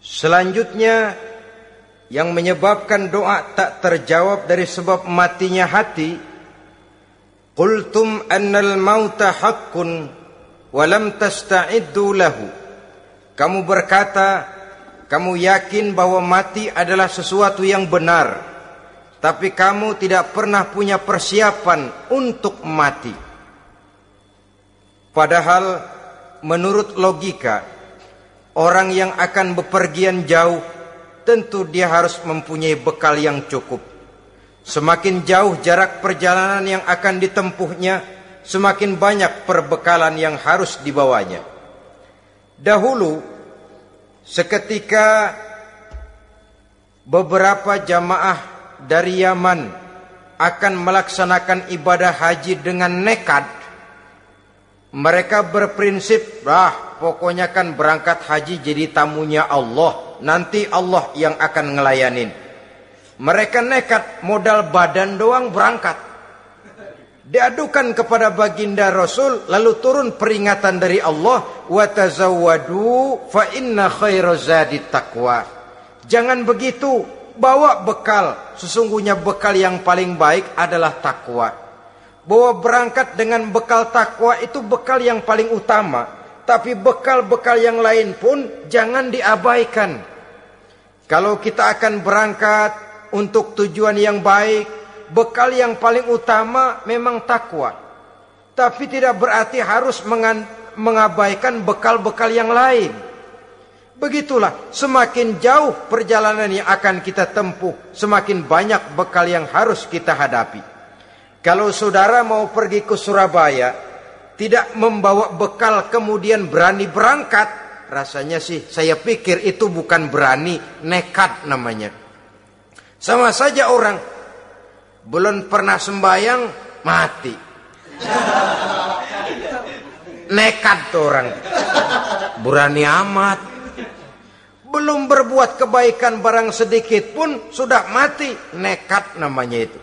Selanjutnya yang menyebabkan doa tak terjawab dari sebab matinya hati, qultum annal mauta haqqun wa lam tasta'iddu lahu. Kamu berkata, kamu yakin bahwa mati adalah sesuatu yang benar, tapi kamu tidak pernah punya persiapan untuk mati. Padahal menurut logika, orang yang akan bepergian jauh tentu dia harus mempunyai bekal yang cukup. Semakin jauh jarak perjalanan yang akan ditempuhnya, semakin banyak perbekalan yang harus dibawanya. Dahulu, seketika beberapa jamaah dari Yaman akan melaksanakan ibadah haji dengan nekat, mereka berprinsip, pokoknya kan berangkat haji jadi tamunya Allah, nanti Allah yang akan ngelayanin. Mereka nekat, modal badan doang berangkat. Diadukan kepada baginda Rasul, lalu turun peringatan dari Allah, wa tazawwadu fa inna khairaz zadi taqwa. Jangan begitu, bawa bekal. Sesungguhnya bekal yang paling baik adalah takwa. Bahwa berangkat dengan bekal takwa itu bekal yang paling utama. Tapi bekal-bekal yang lain pun jangan diabaikan. Kalau kita akan berangkat untuk tujuan yang baik, bekal yang paling utama memang takwa. Tapi tidak berarti harus mengabaikan bekal-bekal yang lain. Begitulah, semakin jauh perjalanan yang akan kita tempuh, semakin banyak bekal yang harus kita hadapi. Kalau saudara mau pergi ke Surabaya, tidak membawa bekal kemudian berani berangkat, rasanya sih saya pikir itu bukan berani, nekat namanya. Sama saja orang belum pernah sembahyang mati, nekat tuh orang, berani amat. Belum berbuat kebaikan barang sedikit pun sudah mati, nekat namanya itu.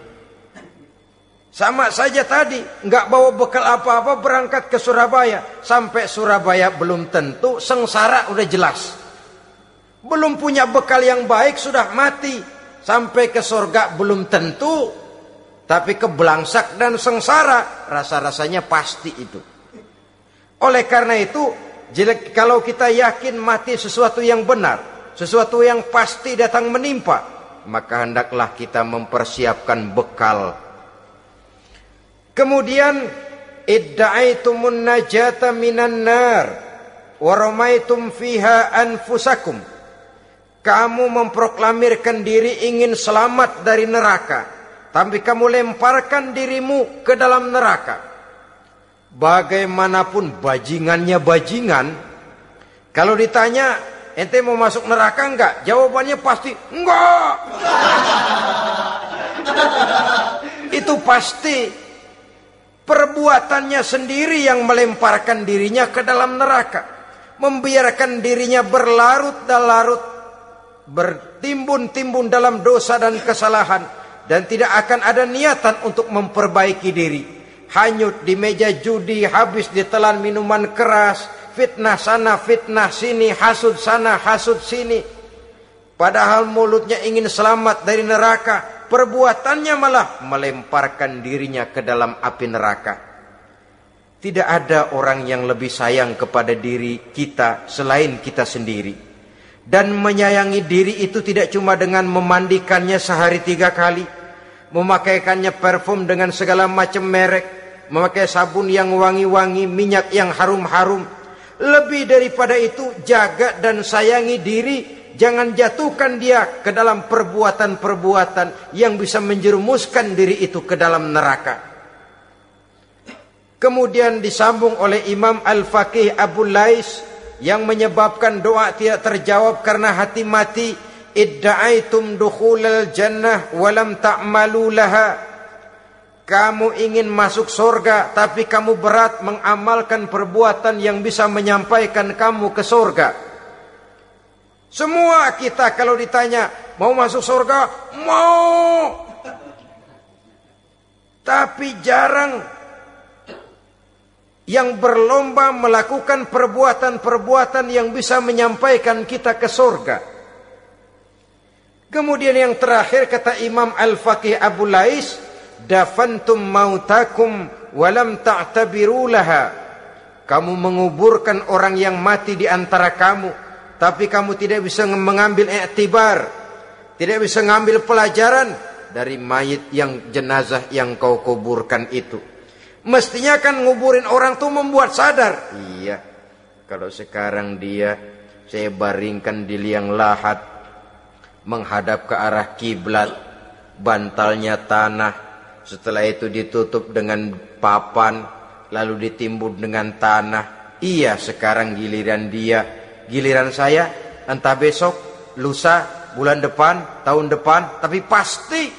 Sama saja tadi, nggak bawa bekal apa-apa berangkat ke Surabaya. Sampai Surabaya belum tentu, sengsara udah jelas. Belum punya bekal yang baik sudah mati. Sampai ke surga belum tentu, tapi kebelangsak dan sengsara rasa-rasanya pasti itu. Oleh karena itu, kalau kita yakin mati sesuatu yang benar, sesuatu yang pasti datang menimpa, maka hendaklah kita mempersiapkan bekal. Kemudian idda'aitumun najata minan nar wa ramaitum fiha anfusakum. Kamu memproklamirkan diri ingin selamat dari neraka, tapi kamu lemparkan dirimu ke dalam neraka. Bagaimanapun bajingannya bajingan, kalau ditanya ente mau masuk neraka enggak? Jawabannya pasti enggak. Itu pasti. Perbuatannya sendiri yang melemparkan dirinya ke dalam neraka. Membiarkan dirinya berlarut-larut, bertimbun-timbun dalam dosa dan kesalahan. Dan tidak akan ada niatan untuk memperbaiki diri. Hanyut di meja judi, habis ditelan minuman keras, fitnah sana, fitnah sini, hasud sana, hasud sini. Padahal mulutnya ingin selamat dari neraka, perbuatannya malah melemparkan dirinya ke dalam api neraka. Tidak ada orang yang lebih sayang kepada diri kita selain kita sendiri. Dan menyayangi diri itu tidak cuma dengan memandikannya sehari 3 kali, memakaikannya parfum dengan segala macam merek, memakai sabun yang wangi-wangi, minyak yang harum-harum. Lebih daripada itu, jaga dan sayangi diri. Jangan jatuhkan dia ke dalam perbuatan-perbuatan yang bisa menjerumuskan diri itu ke dalam neraka. Kemudian disambung oleh Imam Al-Faqih Abu Lais yang menyebabkan doa tidak terjawab karena hati mati. Idda'aitum dukhulal jannah walam ta'malu laha. Kamu ingin masuk surga, tapi kamu berat mengamalkan perbuatan yang bisa menyampaikan kamu ke surga. Semua kita kalau ditanya, mau masuk surga? Mau. Tapi jarang yang berlomba melakukan perbuatan-perbuatan yang bisa menyampaikan kita ke surga. Kemudian yang terakhir kata Imam Al-Faqih Abu Lais, dafantum mautakum walam ta'tabiru laha. Kamu menguburkan orang yang mati di antara kamu, tapi kamu tidak bisa mengambil iktibar, tidak bisa mengambil pelajaran dari mayit yang jenazah yang kau kuburkan itu. Mestinya kan nguburin orang tuh membuat sadar. Iya, kalau sekarang saya baringkan di liang lahat, menghadap ke arah kiblat, bantalnya tanah, setelah itu ditutup dengan papan, lalu ditimbun dengan tanah. Iya, sekarang giliran dia, giliran saya, entah besok, lusa, bulan depan, tahun depan, tapi pasti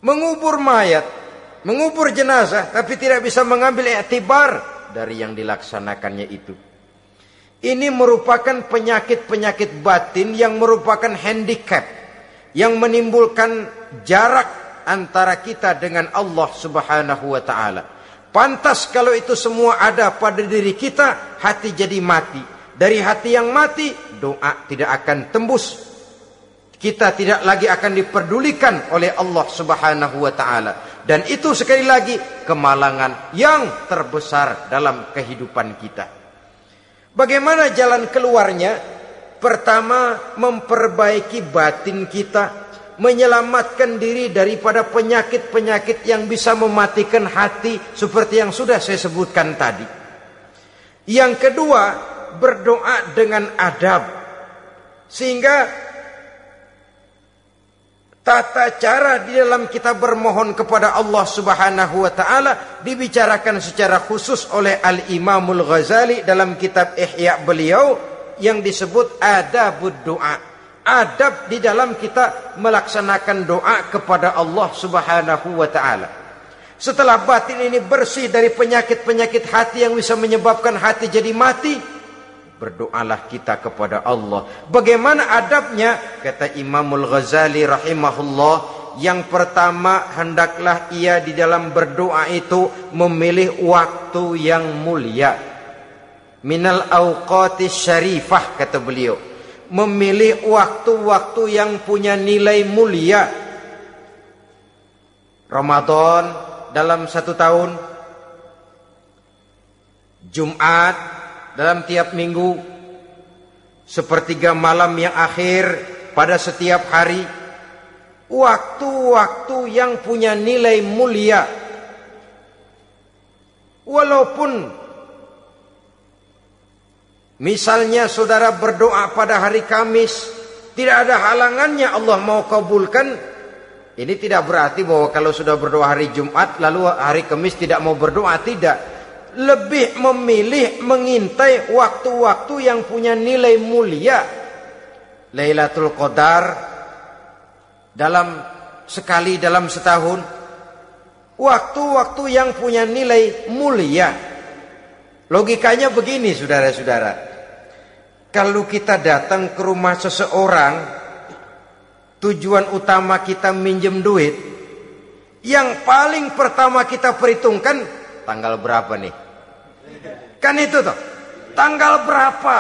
mengubur mayat, mengubur jenazah, tapi tidak bisa mengambil iktibar dari yang dilaksanakannya itu. Ini merupakan penyakit-penyakit batin yang merupakan handicap, yang menimbulkan jarak antara kita dengan Allah Subhanahu wa ta'ala. Pantas kalau itu semua ada pada diri kita, hati jadi mati. Dari hati yang mati, doa tidak akan tembus. Kita tidak lagi akan diperdulikan oleh Allah Subhanahu wa ta'ala. Dan itu sekali lagi kemalangan yang terbesar dalam kehidupan kita. Bagaimana jalan keluarnya? Pertama, memperbaiki batin kita, menyelamatkan diri daripada penyakit-penyakit yang bisa mematikan hati seperti yang sudah saya sebutkan tadi. Yang kedua, berdoa dengan adab, sehingga tata cara di dalam kita bermohon kepada Allah Subhanahu wa ta'ala dibicarakan secara khusus oleh Al-Imamul Ghazali dalam kitab Ihya beliau yang disebut adabud doa. Adab di dalam kita melaksanakan doa kepada Allah Subhanahu wa ta'ala. Setelah batin ini bersih dari penyakit-penyakit hati yang bisa menyebabkan hati jadi mati, berdoalah kita kepada Allah. Bagaimana adabnya? Kata Imamul Ghazali rahimahullah, yang pertama hendaklah ia di dalam berdoa itu memilih waktu yang mulia. Minal awqatis syarifah, kata beliau. Memilih waktu-waktu yang punya nilai mulia. Ramadan dalam 1 tahun, Jumat dalam tiap minggu, sepertiga malam yang akhir pada setiap hari. Waktu-waktu yang punya nilai mulia. Walaupun misalnya saudara berdoa pada hari Kamis, tidak ada halangannya Allah mau kabulkan. Ini tidak berarti bahwa kalau sudah berdoa hari Jumat lalu hari Kamis tidak mau berdoa, tidak. Lebih memilih mengintai waktu-waktu yang punya nilai mulia. Lailatul Qadar sekali dalam setahun. Waktu-waktu yang punya nilai mulia. Logikanya begini, saudara-saudara. Kalau kita datang ke rumah seseorang, tujuan utama kita minjem duit, yang paling pertama kita perhitungkan tanggal berapa nih? Kan itu toh, tanggal berapa?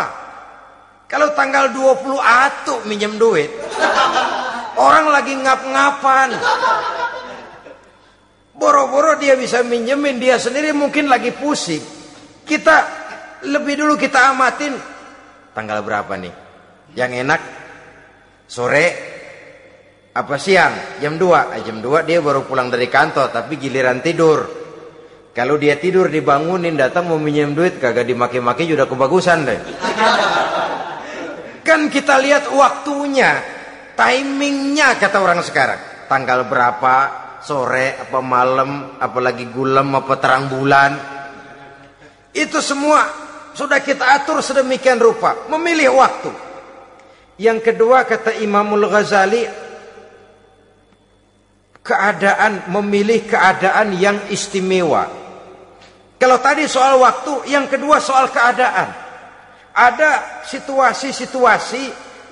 Kalau tanggal 20 atuh minjem duit, orang lagi ngap-ngapan, boro-boro dia bisa minjemin, dia sendiri mungkin lagi pusing. Kita lebih dulu kita amatin tanggal berapa nih? Yang enak sore apa siang? Jam 2. Jam 2 dia baru pulang dari kantor, tapi giliran tidur. Kalau dia tidur dibangunin datang mau minjem duit, kagak dimaki-maki sudah kebagusan deh. Kan kita lihat waktunya, timingnya kata orang sekarang. Tanggal berapa, sore apa malam, apalagi gulam apa terang bulan. Itu semua sudah kita atur sedemikian rupa, memilih waktu. Yang kedua kata Imamul Ghazali, memilih keadaan yang istimewa. Kalau tadi soal waktu, yang kedua soal keadaan. Ada situasi-situasi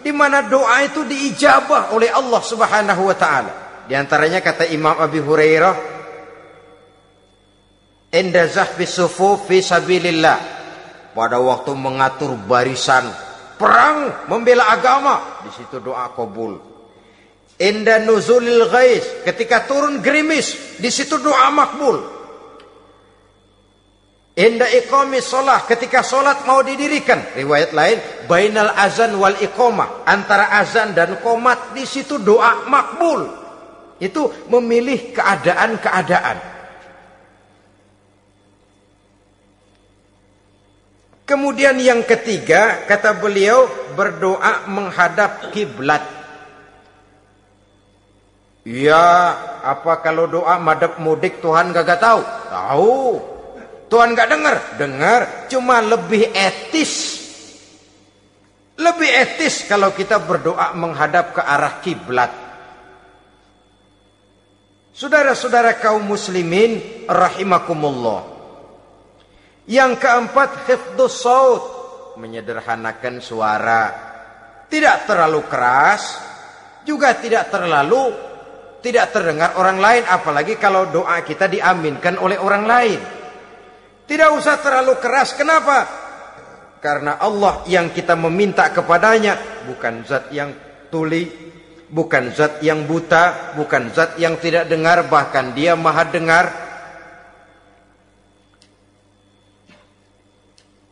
di mana doa itu diijabah oleh Allah Subhanahu wa taala. Di antaranya kata Imam Abi Hurairah, "Inda zahfis sufuf fi sabilillah." Pada waktu mengatur barisan perang membela agama, di situ doa kabul. Inda nuzulil ghais, ketika turun gerimis, di situ doa makbul. Inda iqamis shalah, ketika salat mau didirikan, riwayat lain bainal azan wal iqamah, antara azan dan qomat, di situ doa makbul. Itu memilih keadaan-keadaan. Kemudian yang ketiga, kata beliau, berdoa menghadap kiblat. Ya, apa kalau doa madhab mudik Tuhan gak tahu? Tahu. Tuhan gak dengar? Dengar. Cuma lebih etis. Lebih etis kalau kita berdoa menghadap ke arah kiblat. Saudara-saudara kaum muslimin rahimakumullah. Yang keempat, hifdzus shaut, menyederhanakan suara. Tidak terlalu keras, juga tidak terdengar orang lain, apalagi kalau doa kita diaminkan oleh orang lain. Tidak usah terlalu keras. Kenapa? Karena Allah yang kita meminta kepadanya bukan zat yang tuli, bukan zat yang buta, bukan zat yang tidak dengar, bahkan Dia Maha dengar.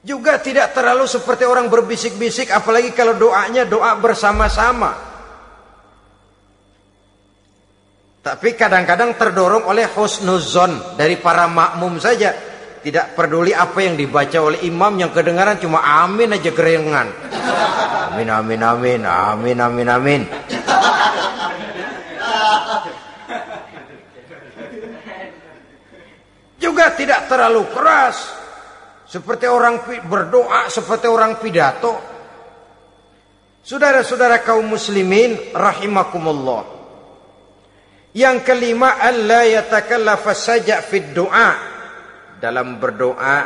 Juga tidak terlalu seperti orang berbisik-bisik, apalagi kalau doanya doa bersama-sama. Tapi kadang-kadang terdorong oleh husnuzon dari para makmum saja. Tidak peduli apa yang dibaca oleh imam, yang kedengaran cuma amin aja gerengan. Amin, amin, amin, amin, amin, amin. Juga tidak terlalu keras, seperti orang berdoa, seperti orang pidato. Saudara-saudara kaum muslimin rahimakumullah. Yang kelima, alla yatakallafa saja' fid du'a. Dalam berdoa,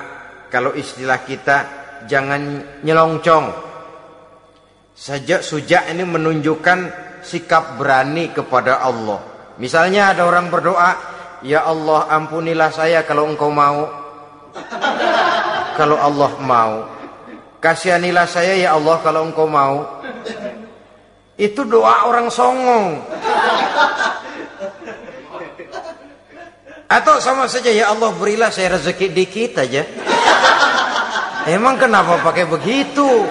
kalau istilah kita, jangan nyelongcong. Sajak sujak ini menunjukkan sikap berani kepada Allah. Misalnya ada orang berdoa, ya Allah ampunilah saya kalau engkau mau. Kalau Allah mau. Kasihanilah saya ya Allah kalau engkau mau. Itu doa orang songong. Atau sama saja, ya Allah berilah saya rezeki dikit aja. Emang kenapa pakai begitu?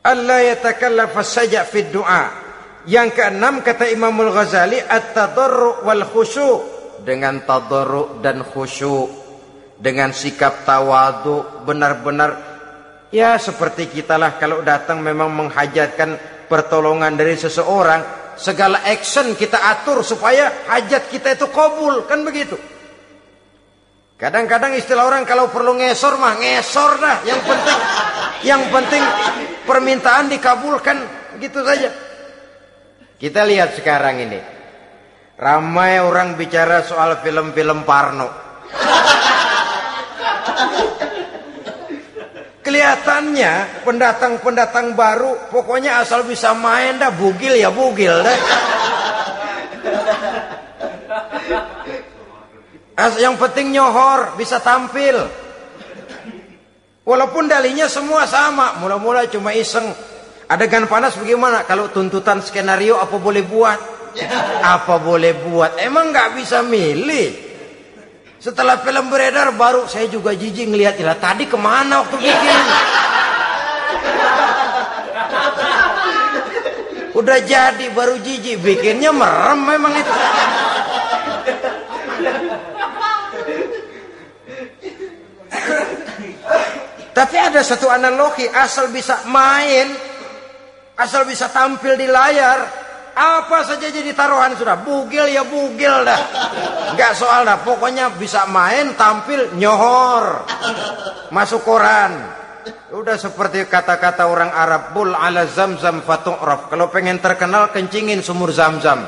Allah yatakallafa saja fid du'a. Yang keenam, kata Imamul Ghazali, at-tadarru' wal khusyu', dengan tadarru' dan khusyuk, dengan sikap tawadu, benar-benar ya seperti kitalah kalau datang memang menghajatkan pertolongan dari seseorang, segala action kita atur supaya hajat kita itu kabul, kan begitu. Kadang-kadang istilah orang kalau perlu ngesor mah ngesor dah, yang penting permintaan dikabulkan, gitu saja. Kita lihat sekarang ini, ramai orang bicara soal film-film Parno. Kelihatannya pendatang-pendatang baru pokoknya asal bisa main dah, bugil ya bugil dah. Yang penting nyohor, bisa tampil. Walaupun dalinya semua sama, mula-mula cuma iseng. Adegan panas bagaimana? Kalau tuntutan skenario apa boleh buat? Apa boleh buat? Emang nggak bisa milih. Setelah film beredar baru saya juga jijik ngelihat, lah tadi kemana waktu bikin? Udah jadi baru jijik, bikinnya merem memang itu. Tapi ada satu analogi, asal bisa main, asal bisa tampil di layar, apa saja jadi taruhan sudah. Bugil ya bugil dah, nggak soal dah. Pokoknya bisa main, tampil, nyohor, masuk koran. Udah seperti kata-kata orang Arab, bul ala zamzam fatu'raf. Kalau pengen terkenal, kencingin sumur Zamzam.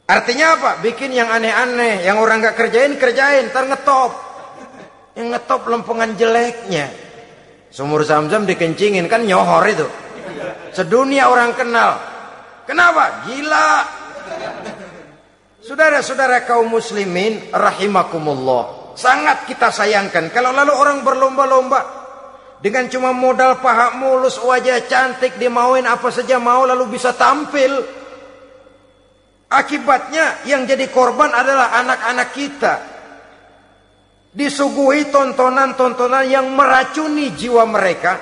Artinya apa? Bikin yang aneh-aneh, yang orang nggak kerjain, ntar ngetop. Yang ngetop lempengan jeleknya. Sumur Zamzam dikencingin, kan nyohor itu. Sedunia orang kenal. Kenapa? Gila. Saudara-saudara kaum muslimin rahimakumullah. Sangat kita sayangkan kalau lalu orang berlomba-lomba dengan cuma modal paha mulus, wajah cantik, dimauin apa saja mau lalu bisa tampil. Akibatnya yang jadi korban adalah anak-anak kita. Disuguhi tontonan-tontonan yang meracuni jiwa mereka.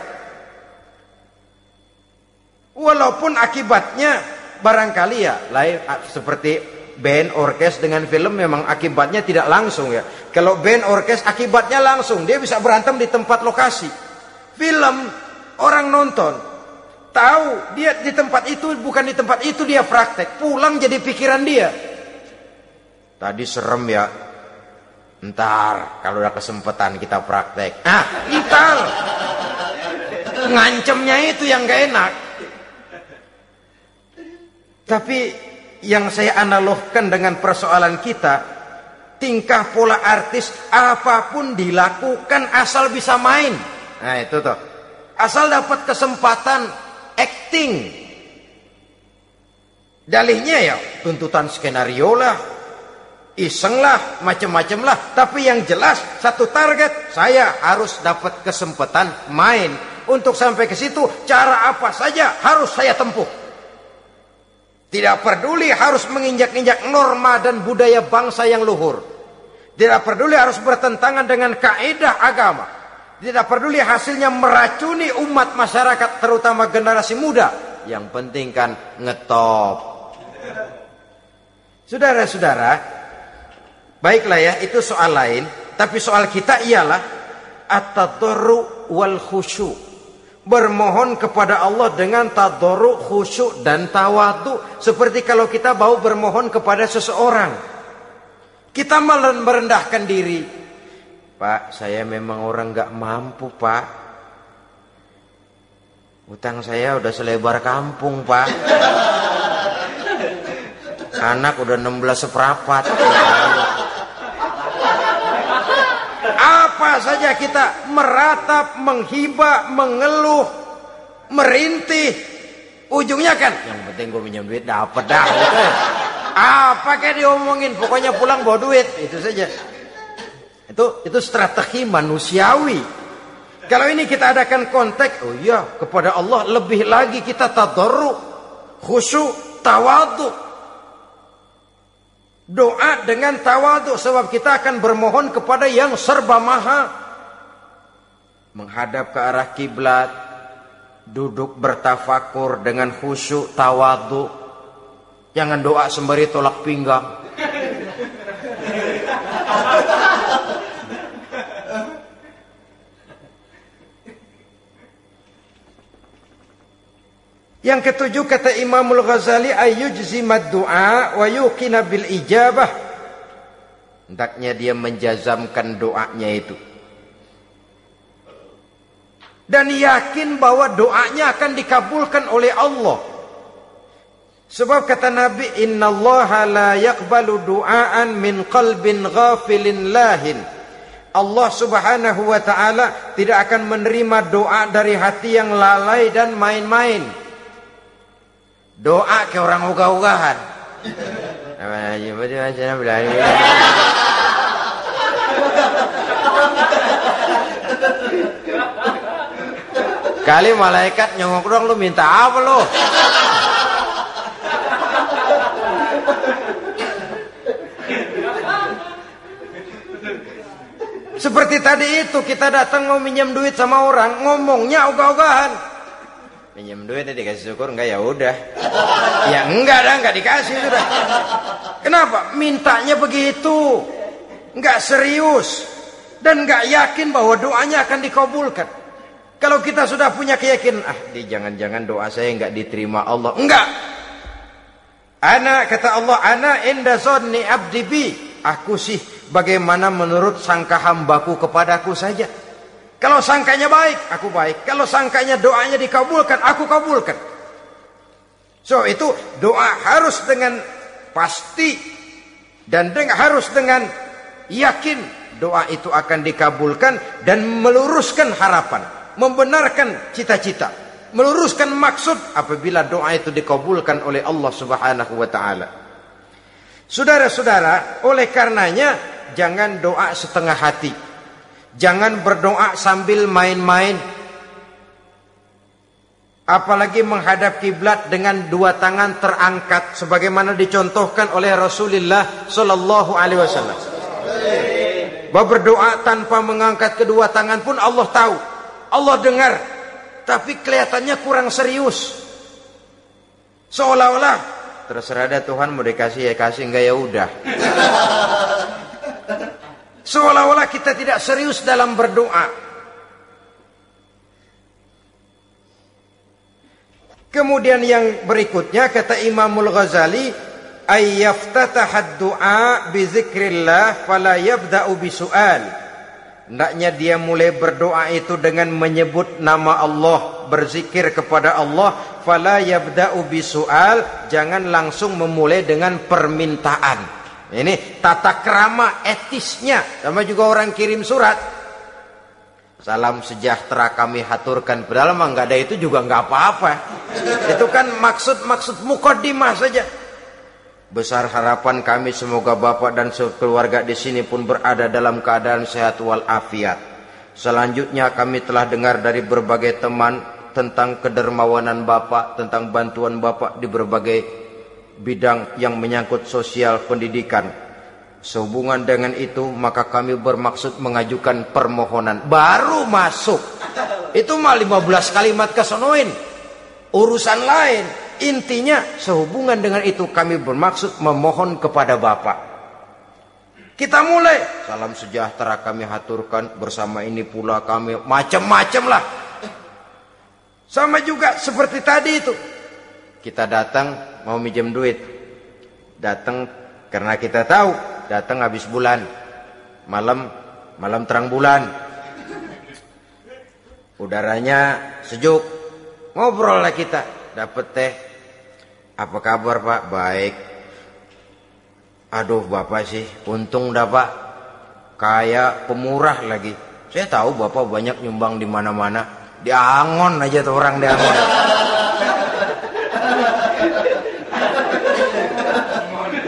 Walaupun akibatnya barangkali ya lain seperti band orkes dengan film memang akibatnya tidak langsung ya. Kalau band orkes akibatnya langsung, dia bisa berantem di tempat lokasi. Film orang nonton tahu dia di tempat itu bukan di tempat itu dia praktek, pulang jadi pikiran dia. Tadi serem ya. Ntar kalau udah kesempatan kita praktek. Ntar ngancemnya itu yang gak enak. Tapi yang saya analogkan dengan persoalan kita, tingkah pola artis apapun dilakukan asal bisa main. Nah itu tuh, asal dapat kesempatan acting. Dalihnya ya tuntutan skenario lah, iseng lah, macem-macem lah. Tapi yang jelas satu target, saya harus dapat kesempatan main. Untuk sampai ke situ cara apa saja harus saya tempuh. Tidak peduli harus menginjak-injak norma dan budaya bangsa yang luhur. Tidak peduli harus bertentangan dengan kaidah agama. Tidak peduli hasilnya meracuni umat masyarakat, terutama generasi muda. Yang penting kan ngetop. Saudara-saudara, baiklah ya, itu soal lain. Tapi soal kita ialah at-tadarru wal khusyu'. Bermohon kepada Allah dengan tadarru, khusyuk dan tawadhu. Seperti kalau kita mau bermohon kepada seseorang, kita merendahkan diri. Pak, saya memang orang gak mampu pak. Utang saya udah selebar kampung pak. Anak udah 16 seperempat. Apa saja kita meratap, menghibah, mengeluh, merintih, ujungnya kan yang penting gue minjem duit dapat dah gitu. Apa kayak diomongin, pokoknya pulang bawa duit, itu saja. Itu strategi manusiawi. Kalau ini kita adakan konteks, oh iya, kepada Allah lebih lagi kita tadarru, khusyuk, tawadhu. Doa dengan tawadhu, sebab kita akan bermohon kepada yang serba maha. Menghadap ke arah kiblat, duduk bertafakur dengan khusyuk, tawadhu. Jangan doa sembari tolak pinggang. Yang ketujuh kata Imamul Ghazali, ayyujzimad du'a wa yuqina bil ijabah. Hendaknya dia menjazamkan doanya itu dan yakin bahwa doanya akan dikabulkan oleh Allah. Sebab kata Nabi, innallaha la yaqbalu du'aan min qalbin ghafilin lahin. Allah subhanahu wa ta'ala tidak akan menerima doa dari hati yang lalai dan main-main. Doa ke orang ogah-ogahan. Kali malaikat nyongok dong, lu minta apa lu? Seperti tadi itu, kita datang mau minjem duit sama orang, ngomongnya ogah-ogahan. Minjem duit dikasih syukur enggak, ya udah. Ya enggak dah, enggak dikasih sudah. Kenapa? Mintanya begitu. Enggak serius dan enggak yakin bahwa doanya akan dikabulkan. Kalau kita sudah punya keyakinan, jangan-jangan doa saya enggak diterima Allah. Enggak. Kata Allah, ana inda zanni abdi bi. Aku sih bagaimana menurut sangka hambaku kepadaku saja. Kalau sangkanya baik, aku baik. Kalau sangkanya doanya dikabulkan, aku kabulkan. So itu doa harus dengan pasti dan harus dengan yakin doa itu akan dikabulkan dan meluruskan harapan, membenarkan cita-cita, meluruskan maksud apabila doa itu dikabulkan oleh Allah Subhanahu wa taala. Saudara-saudara, oleh karenanya jangan doa setengah hati. Jangan berdoa sambil main-main. Apalagi menghadap kiblat dengan dua tangan terangkat sebagaimana dicontohkan oleh Rasulullah sallallahu alaihi wasallam. Bahwa berdoa tanpa mengangkat kedua tangan pun Allah tahu, Allah dengar, tapi kelihatannya kurang serius. Seolah-olah terserah ada Tuhan, mau dikasih ya kasih, enggak ya udah. Seolah-olah kita tidak serius dalam berdoa. Kemudian yang berikutnya kata Imamul Ghazali, ayyaftataha du'a bi zikrillah fala yabda'u bi su'al. Hendaknya dia mulai berdoa itu dengan menyebut nama Allah, berzikir kepada Allah, fala yabda'u bi su'al, jangan langsung memulai dengan permintaan. Ini tata krama etisnya. Sama juga orang kirim surat, salam sejahtera kami haturkan, padahal mah nggak ada itu juga nggak apa-apa. Itu kan maksud mukaddimah saja. Besar harapan kami semoga Bapak dan sekeluarga di sini pun berada dalam keadaan sehat walafiat. Selanjutnya kami telah dengar dari berbagai teman tentang kedermawanan Bapak, tentang bantuan Bapak di berbagai bidang yang menyangkut sosial pendidikan. Sehubungan dengan itu maka kami bermaksud mengajukan permohonan. Baru masuk itu mah 15 kalimat kesonoin, urusan lain. Intinya sehubungan dengan itu kami bermaksud memohon kepada Bapak. Kita mulai, salam sejahtera kami haturkan, bersama ini pula kami, macam-macam lah. Sama juga seperti tadi itu, kita datang mau minjem duit, datang karena kita tahu datang habis bulan, malam terang bulan, udaranya sejuk, ngobrol lah kita, dapet teh, apa kabar Pak? Baik. Aduh Bapak sih untung dah Pak, kayak pemurah lagi. Saya tahu Bapak banyak nyumbang di mana-mana, di Angon aja tuh orang di Angon.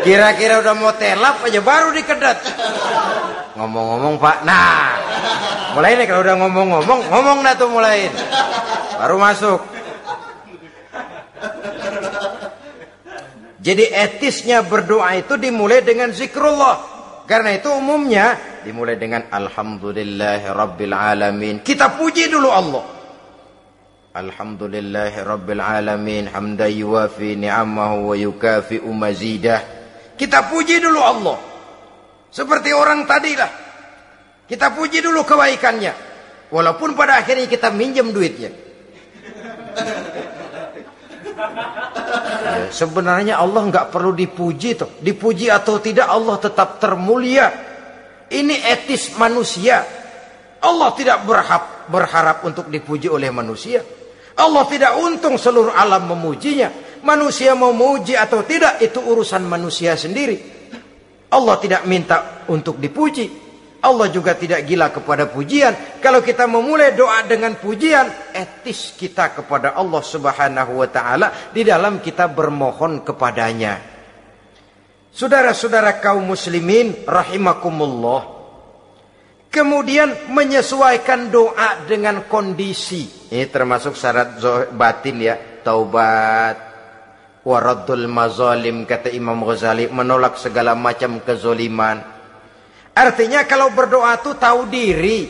Kira-kira udah mau telap aja baru dikedat. Ngomong-ngomong Pak, nah mulai nih kalau udah ngomong dah tuh mulain, baru masuk. Jadi etisnya berdoa itu dimulai dengan zikrullah. Karena itu umumnya dimulai dengan alhamdulillahi rabbil alamin. Kita puji dulu Allah. Alhamdulillahi rabbil alamin hamdan yuwafi ni'amahu wa yukafi'u mazidah. Kita puji dulu Allah. Seperti orang tadi lah. Kita puji dulu kebaikannya. Walaupun pada akhirnya kita minjem duitnya. Sebenarnya Allah nggak perlu dipuji toh. Dipuji atau tidak Allah tetap termulia. Ini etis manusia. Allah tidak berharap untuk dipuji oleh manusia. Allah tidak untung seluruh alam memujinya. Manusia mau muji atau tidak itu urusan manusia sendiri. Allah tidak minta untuk dipuji. Allah juga tidak gila kepada pujian. Kalau kita memulai doa dengan pujian, etis kita kepada Allah Subhanahu wa taala di dalam kita bermohon kepadanya. Saudara-saudara kaum muslimin rahimakumullah. Kemudian menyesuaikan doa dengan kondisi. Ini termasuk syarat batin ya, taubat. Waraddul mazalim, kata Imam Ghazali, menolak segala macam kezoliman. Artinya kalau berdoa itu tahu diri.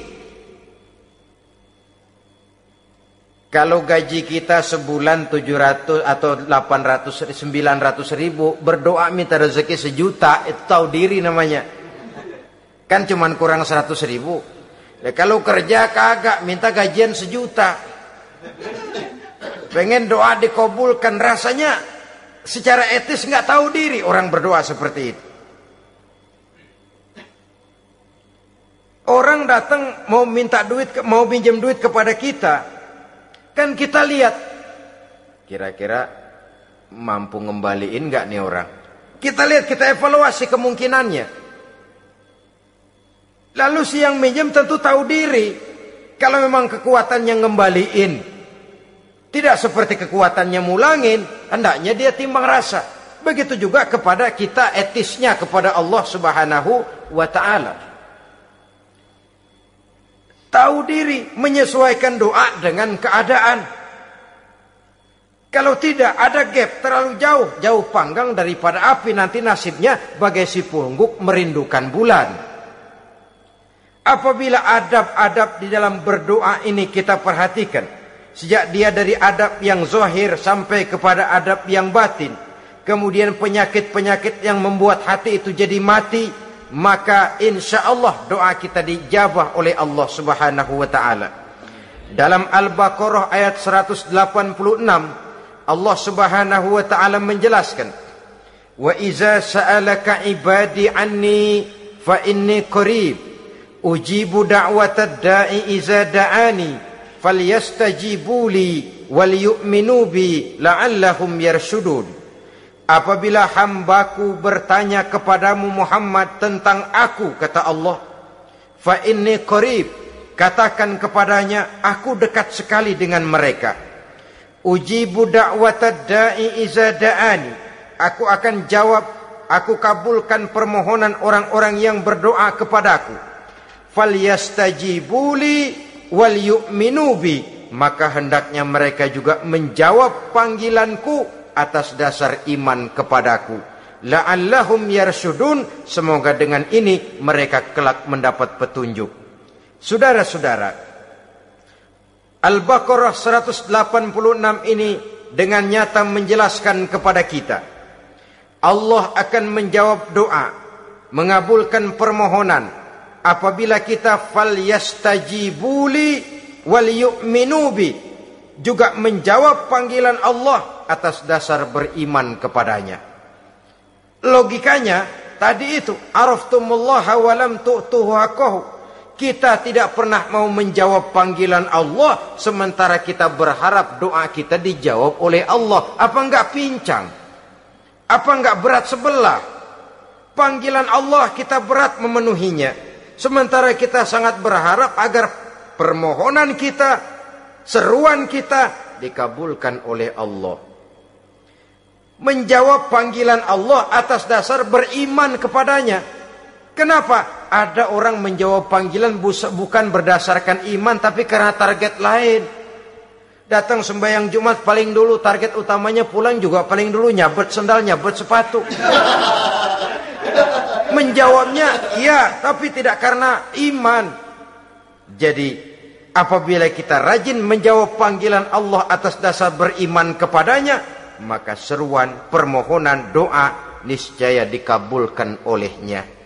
Kalau gaji kita sebulan 700 atau 800 900 ribu, berdoa minta rezeki 1 juta, itu tahu diri namanya. Kan cuman kurang 100 ribu. Ya, kalau kerja kagak minta gajian 1 juta. Pengen doa dikabulkan, rasanya secara etis nggak tahu diri orang berdoa seperti itu. Orang datang mau minta duit, mau pinjam duit kepada kita, kan kita lihat kira-kira mampu ngembaliin nggak nih orang. Kita lihat, kita evaluasi kemungkinannya. Lalu si yang minjem tentu tahu diri. Kalau memang kekuatannya ngembaliin tidak seperti kekuatannya mulangin, hendaknya dia timbang rasa. Begitu juga kepada kita etisnya kepada Allah Subhanahu wa ta'ala. Tahu diri, menyesuaikan doa dengan keadaan. Kalau tidak, ada gap terlalu jauh panggang daripada api, nanti nasibnya bagai si pungguk merindukan bulan. Apabila adab-adab di dalam berdoa ini kita perhatikan, sejak dia dari adab yang zahir sampai kepada adab yang batin, kemudian penyakit-penyakit yang membuat hati itu jadi mati, maka insya Allah doa kita dijabah oleh Allah Subhanahu wa ta'ala. Dalam Al-Baqarah ayat 186, Allah Subhanahu wa ta'ala menjelaskan, wa iza sa'alaka ibadi anni fa inni qarib ujibu da'watad da'i iza da'ani falyastajibu li wal yu'minu bi la'allahum yarshudun. Apabila hambaku bertanya kepadamu Muhammad tentang aku, kata Allah, fa inni qarib, katakan kepadanya, aku dekat sekali dengan mereka. Ujibu da'watad da'i iza da'ani, aku akan jawab, aku kabulkan permohonan orang-orang yang berdoa kepadaku. Falyastajibuli wal yu'minu bi, maka hendaknya mereka juga menjawab panggilanku atas dasar iman kepadaku. La'allahum yarshudun, semoga dengan ini mereka kelak mendapat petunjuk. Saudara-saudara, Al-Baqarah 186 ini dengan nyata menjelaskan kepada kita, Allah akan menjawab doa, mengabulkan permohonan apabila kita falyastajibuli wal yu'minu bi, juga menjawab panggilan Allah atas dasar beriman kepadanya. Logikanya tadi itu, araftumullaha wa lam tu'tuhu haqqahu. Kita tidak pernah mau menjawab panggilan Allah, sementara kita berharap doa kita dijawab oleh Allah. Apa enggak pincang? Apa enggak berat sebelah? Panggilan Allah kita berat memenuhinya, sementara kita sangat berharap agar permohonan kita, seruan kita dikabulkan oleh Allah. Menjawab panggilan Allah atas dasar beriman kepadanya. Kenapa? Ada orang menjawab panggilan bukan berdasarkan iman, tapi karena target lain. Datang sembahyang Jumat paling dulu, target utamanya pulang juga paling dulu nyabet sendal, nyabet sepatu. Menjawabnya iya, tapi tidak karena iman. Jadi apabila kita rajin menjawab panggilan Allah atas dasar beriman kepadanya, maka seruan, permohonan, doa niscaya dikabulkan olehnya.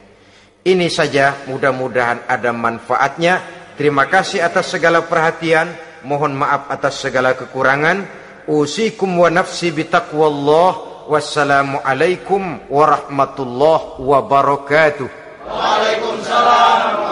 Ini saja, mudah-mudahan ada manfaatnya. Terima kasih atas segala perhatian. Mohon maaf atas segala kekurangan. Usikum wa nafsi bitaqwallah. Wassalamualaikum warahmatullahi wabarakatuh. Waalaikumsalam.